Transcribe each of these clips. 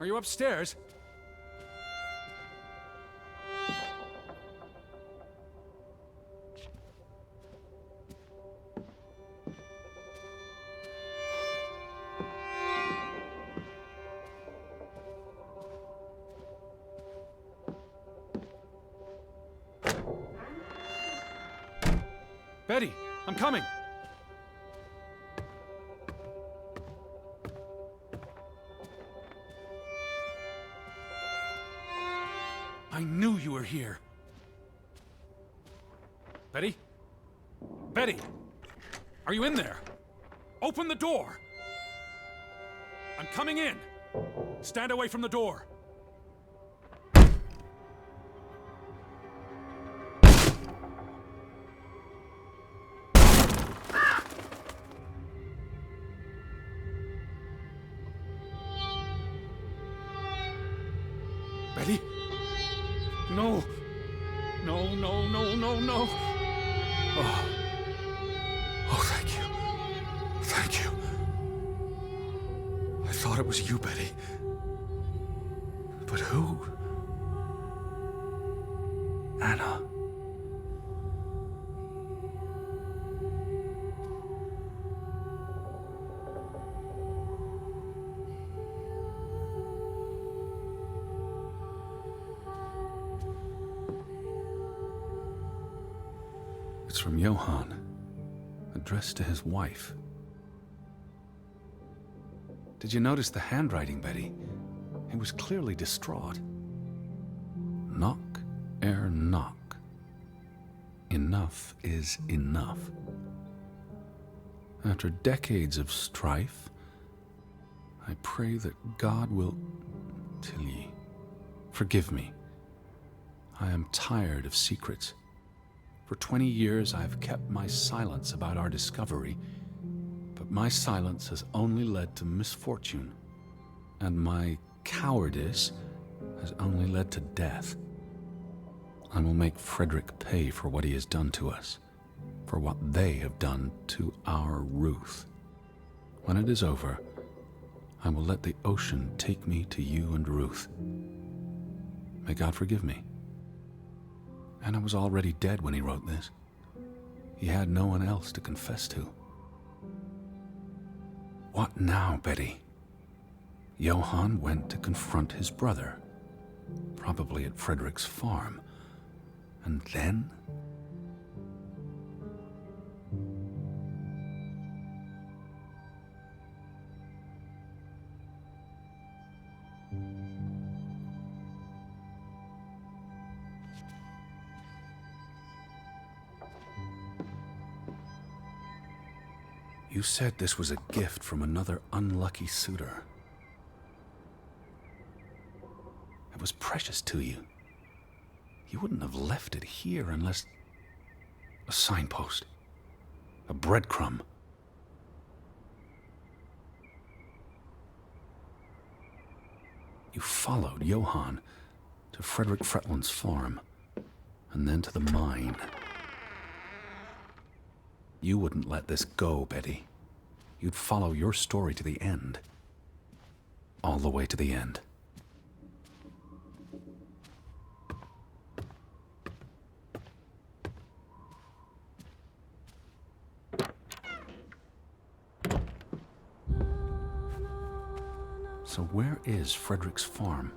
Are you upstairs? Betty, I'm coming! I knew you were here. Betty? Betty! Are you in there? Open the door! I'm coming in! Stand away from the door! Betty? No. No, no, no, no, no. Oh. Oh, thank you. Thank you. I thought it was you, Betty. But who? Anna. It's from Johann, addressed to his wife. Did you notice the handwriting, Betty? He was clearly distraught. Knock ere knock. Enough is enough. After decades of strife, I pray that God will... Tilly, forgive me. I am tired of secrets. For 20 years, I've kept my silence about our discovery, but my silence has only led to misfortune, and my cowardice has only led to death. I will make Frederick pay for what he has done to us, for what they have done to our Ruth. When it is over, I will let the ocean take me to you and Ruth. May God forgive me. Anna was already dead when he wrote this. He had no one else to confess to. What now, Betty? Johann went to confront his brother, probably at Frederick's farm. And then? You said this was a gift from another unlucky suitor. It was precious to you. You wouldn't have left it here unless... a signpost. A breadcrumb. You followed Johann to Frederick Fretland's farm, and then to the mine. You wouldn't let this go, Betty. You'd follow your story to the end. All the way to the end. So where is Frederick's farm?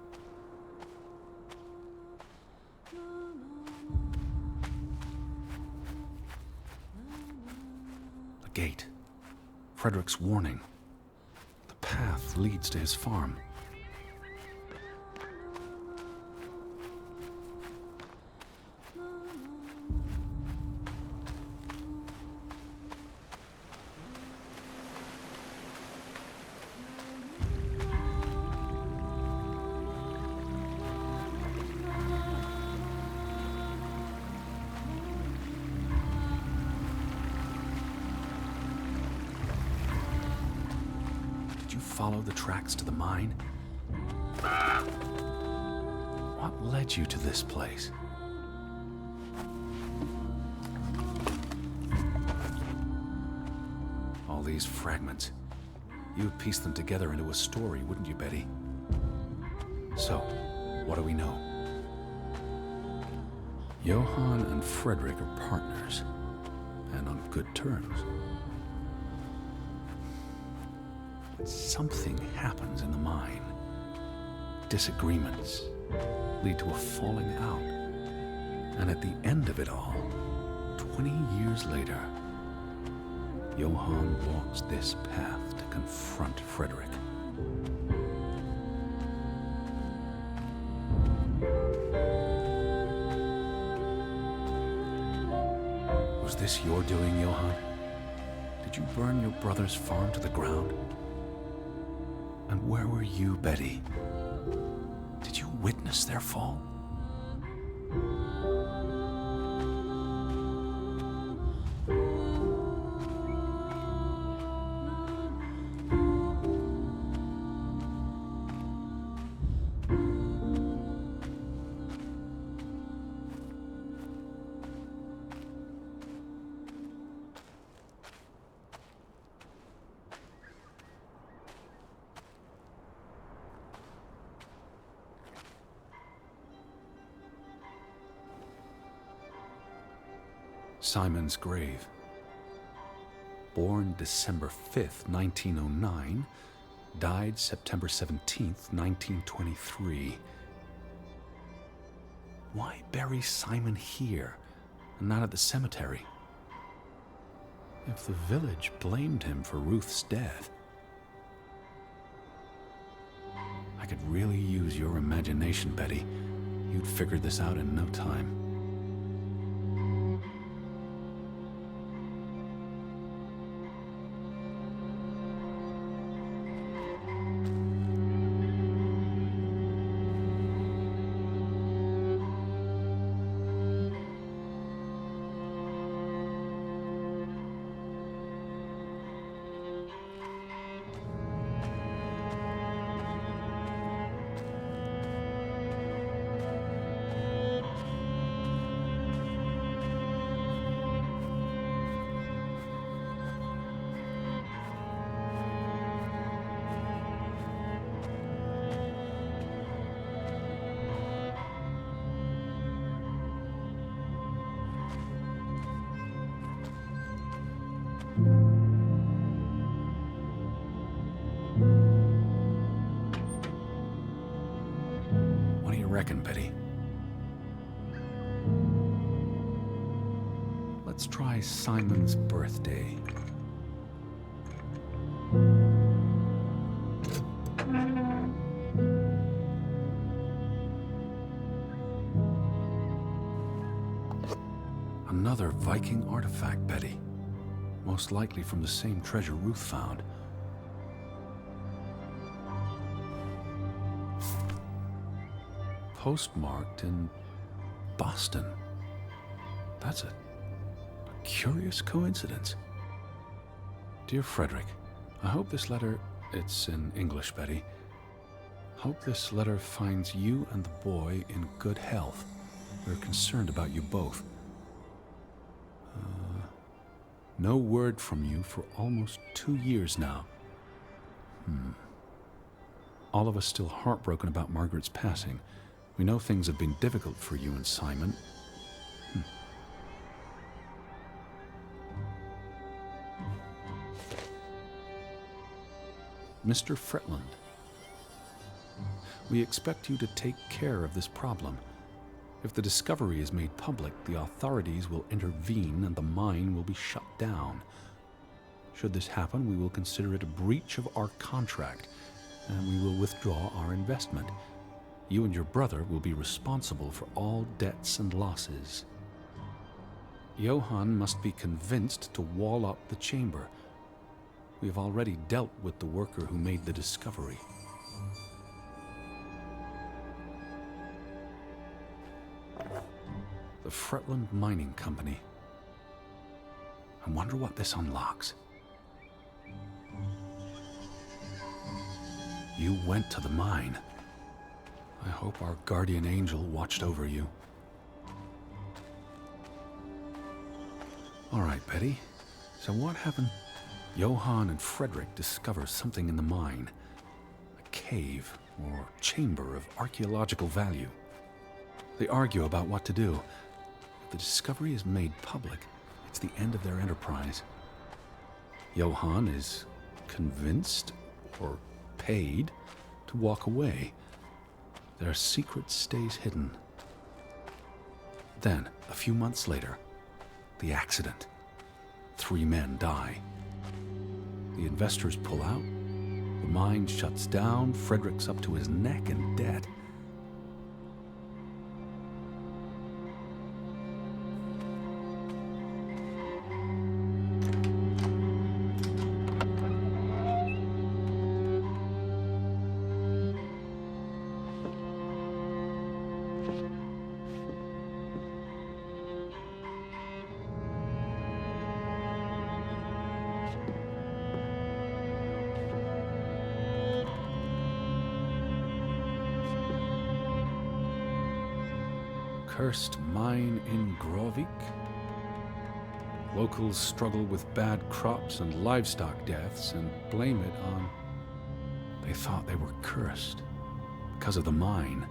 The gate. Frederick's warning. The path leads to his farm. Follow the tracks to the mine? What led you to this place? All these fragments. You would piece them together into a story, wouldn't you, Betty? So, what do we know? Johann and Frederick are partners, and on good terms. But something happens in the mine. Disagreements lead to a falling out. And at the end of it all, 20 years later, Johann walks this path to confront Frederick. Was this your doing, Johann? Did you burn your brother's farm to the ground? And where were you, Betty? Did you witness their fall? Simon's grave. Born December 5th, 1909, died September 17th, 1923. Why bury Simon here and not at the cemetery? If the village blamed him for Ruth's death, I could really use your imagination, Betty. You'd figured this out in no time. What do you reckon, Betty? Let's try Simon's birthday. Another Viking artifact, Betty. Most likely from the same treasure Ruth found. Postmarked in Boston. That's a curious coincidence. Dear Frederick, I hope this letter, it's in English, Betty. Hope this letter finds you and the boy in good health. We're concerned about you both. No word from you for almost 2 years now. All of us still heartbroken about Margaret's passing. We know things have been difficult for you and Simon. Mr. Fretland, we expect you to take care of this problem. If the discovery is made public, the authorities will intervene and the mine will be shut down. Should this happen, we will consider it a breach of our contract, and we will withdraw our investment. You and your brother will be responsible for all debts and losses. Johann must be convinced to wall up the chamber. We have already dealt with the worker who made the discovery. The Fretland Mining Company. I wonder what this unlocks. You went to the mine. I hope our guardian angel watched over you. All right, Betty. So what happened? Johann and Frederick discover something in the mine. A cave or chamber of archaeological value. They argue about what to do. If the discovery is made public, it's the end of their enterprise. Johann is convinced, or paid, to walk away. Their secret stays hidden. Then, a few months later, the accident. 3 men die. The investors pull out. The mine shuts down. Frederick's up to his neck in debt. Cursed mine in Grovik. Locals struggle with bad crops and livestock deaths and blame it on... They thought they were cursed because of the mine.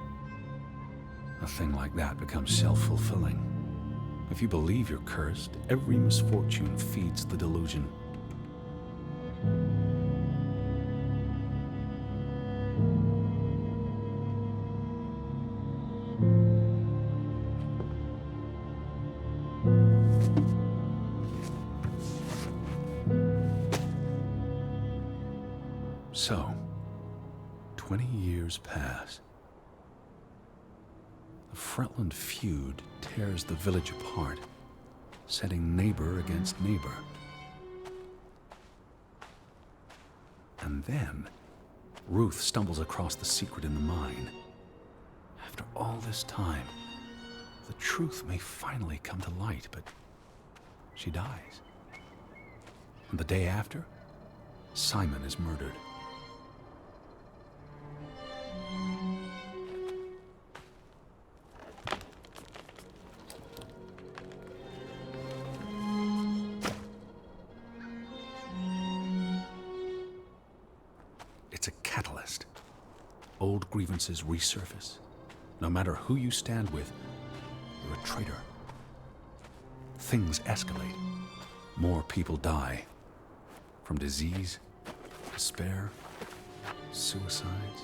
A thing like that becomes self-fulfilling. If you believe you're cursed, every misfortune feeds the delusion. So, 20 years pass. The Fretland feud tears the village apart, setting neighbor against neighbor. And then, Ruth stumbles across the secret in the mine. After all this time, the truth may finally come to light, but she dies. And the day after, Simon is murdered. It's a catalyst. Old grievances resurface. No matter who you stand with, you're a traitor. Things escalate. More people die. From disease, despair, suicides,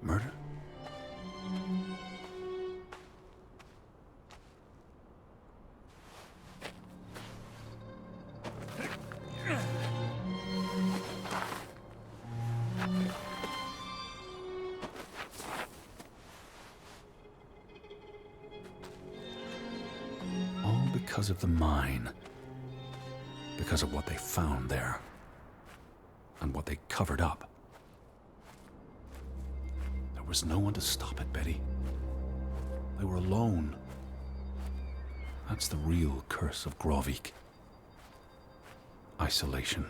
murder. All because of the mine. Because of what they found there. And what they covered up. There was no one to stop it, Betty. They were alone. That's the real curse of Grovik. Isolation.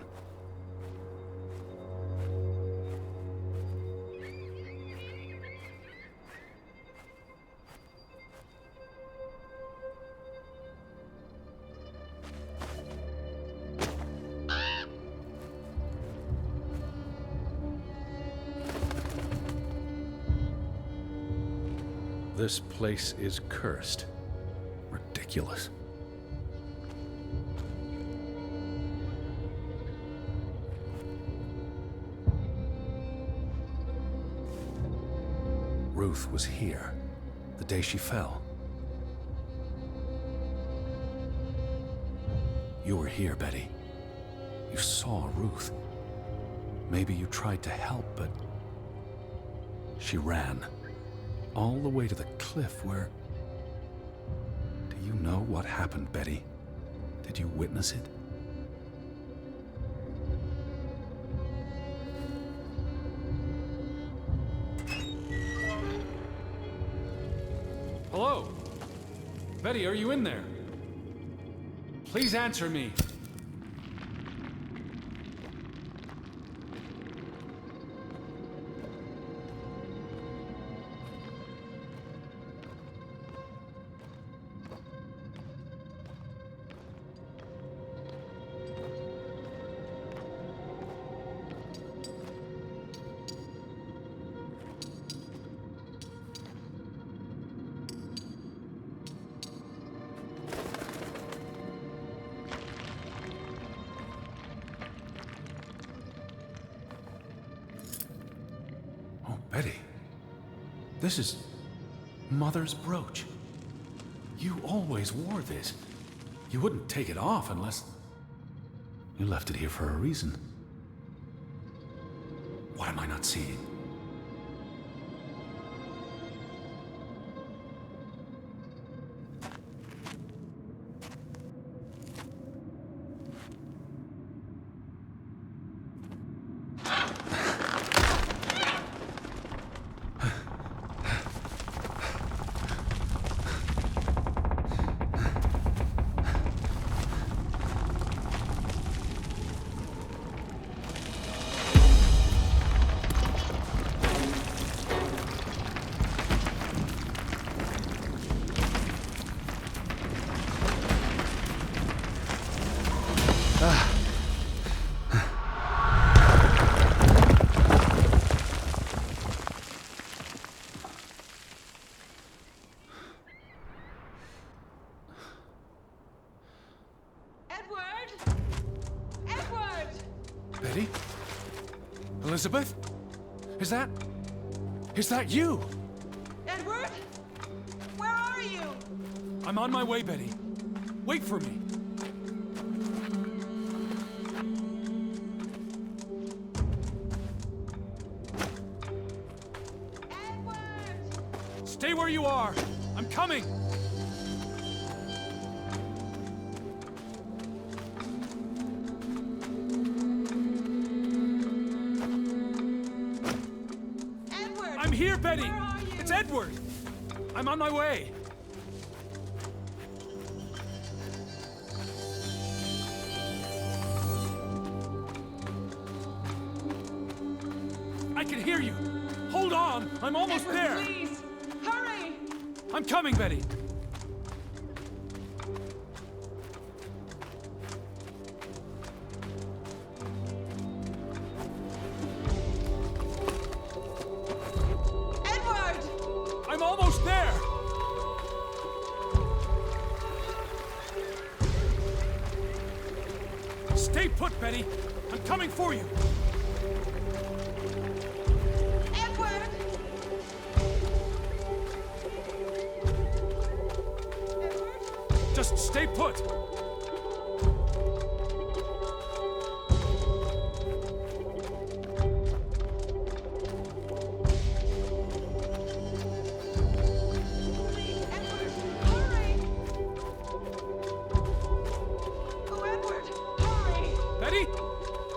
This place is cursed. Ridiculous. Ruth was here, the day she fell. You were here, Betty. You saw Ruth. Maybe you tried to help, but she ran. All the way to the cliff where... Do you know what happened, Betty? Did you witness it? Hello? Betty, are you in there? Please answer me. Betty, this is Mother's brooch. You always wore this. You wouldn't take it off unless... You left it here for a reason. What am I not seeing? Betty? Elizabeth? Is that you? Edward? Where are you? I'm on my way, Betty. Wait for me. Edward! Stay where you are. I'm coming. I'm here, Betty! It's Edward! I'm on my way! I can hear you! Hold on! I'm almost Edward, there! Please! Hurry! I'm coming, Betty! I'm almost there! Stay put, Betty! I'm coming for you! Edward! Edward? Just stay put!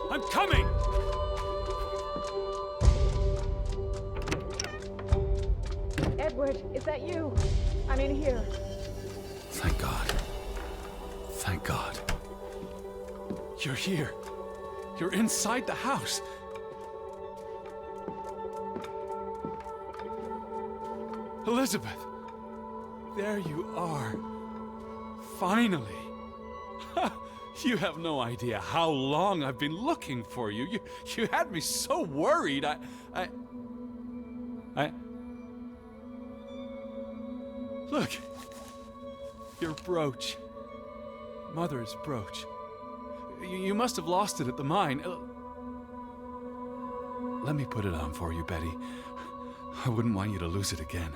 I'm coming! Edward, is that you? I'm in here. Thank God. Thank God. You're here. You're inside the house. Elizabeth! There you are. Finally. You have no idea how long I've been looking for you. You had me so worried. Look. Your brooch. Mother's brooch. You must have lost it at the mine. Let me put it on for you, Betty. I wouldn't want you to lose it again.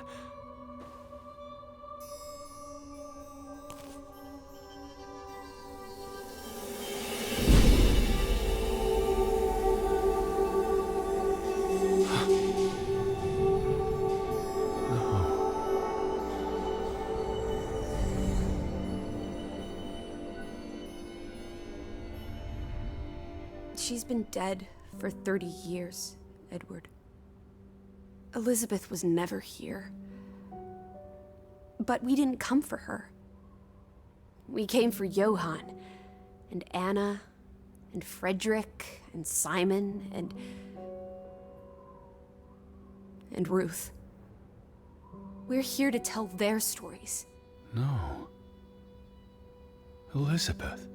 She's been dead for 30 years, Edward. Elizabeth was never here. But we didn't come for her. We came for Johann, and Anna, and Frederick, and Simon, and Ruth. We're here to tell their stories. No. Elizabeth.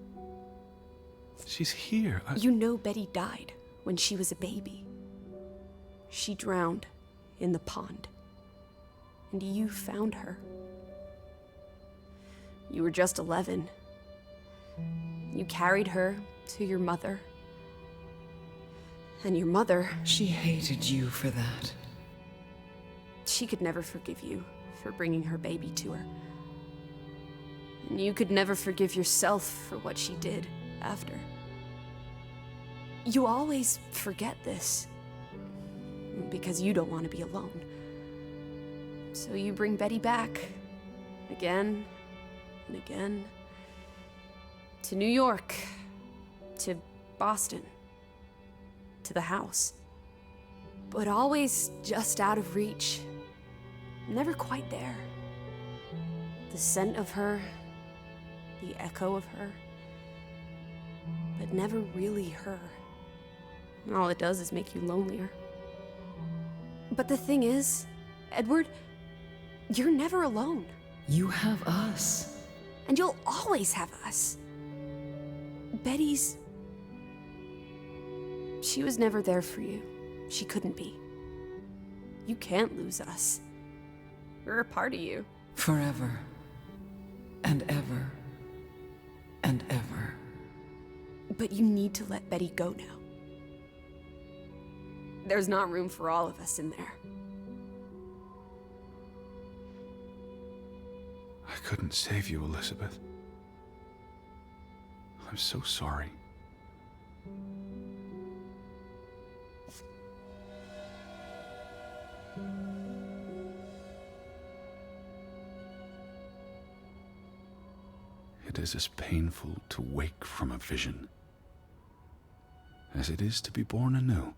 She's here. You know Betty died when she was a baby. She drowned in the pond. And you found her. You were just 11. You carried her to your mother. And your mother... She hated you for that. She could never forgive you for bringing her baby to her. And you could never forgive yourself for what she did after. You always forget this, because you don't want to be alone. So you bring Betty back, again and again, to New York, to Boston, to the house. But always just out of reach, never quite there. The scent of her, the echo of her, but never really her. All it does is make you lonelier. But the thing is, Edward, you're never alone. You have us. And you'll always have us. Betty's... She was never there for you. She couldn't be. You can't lose us. We're a part of you. Forever. And ever. And ever. But you need to let Betty go now. There's not room for all of us in there. I couldn't save you, Elizabeth. I'm so sorry. It is as painful to wake from a vision as it is to be born anew.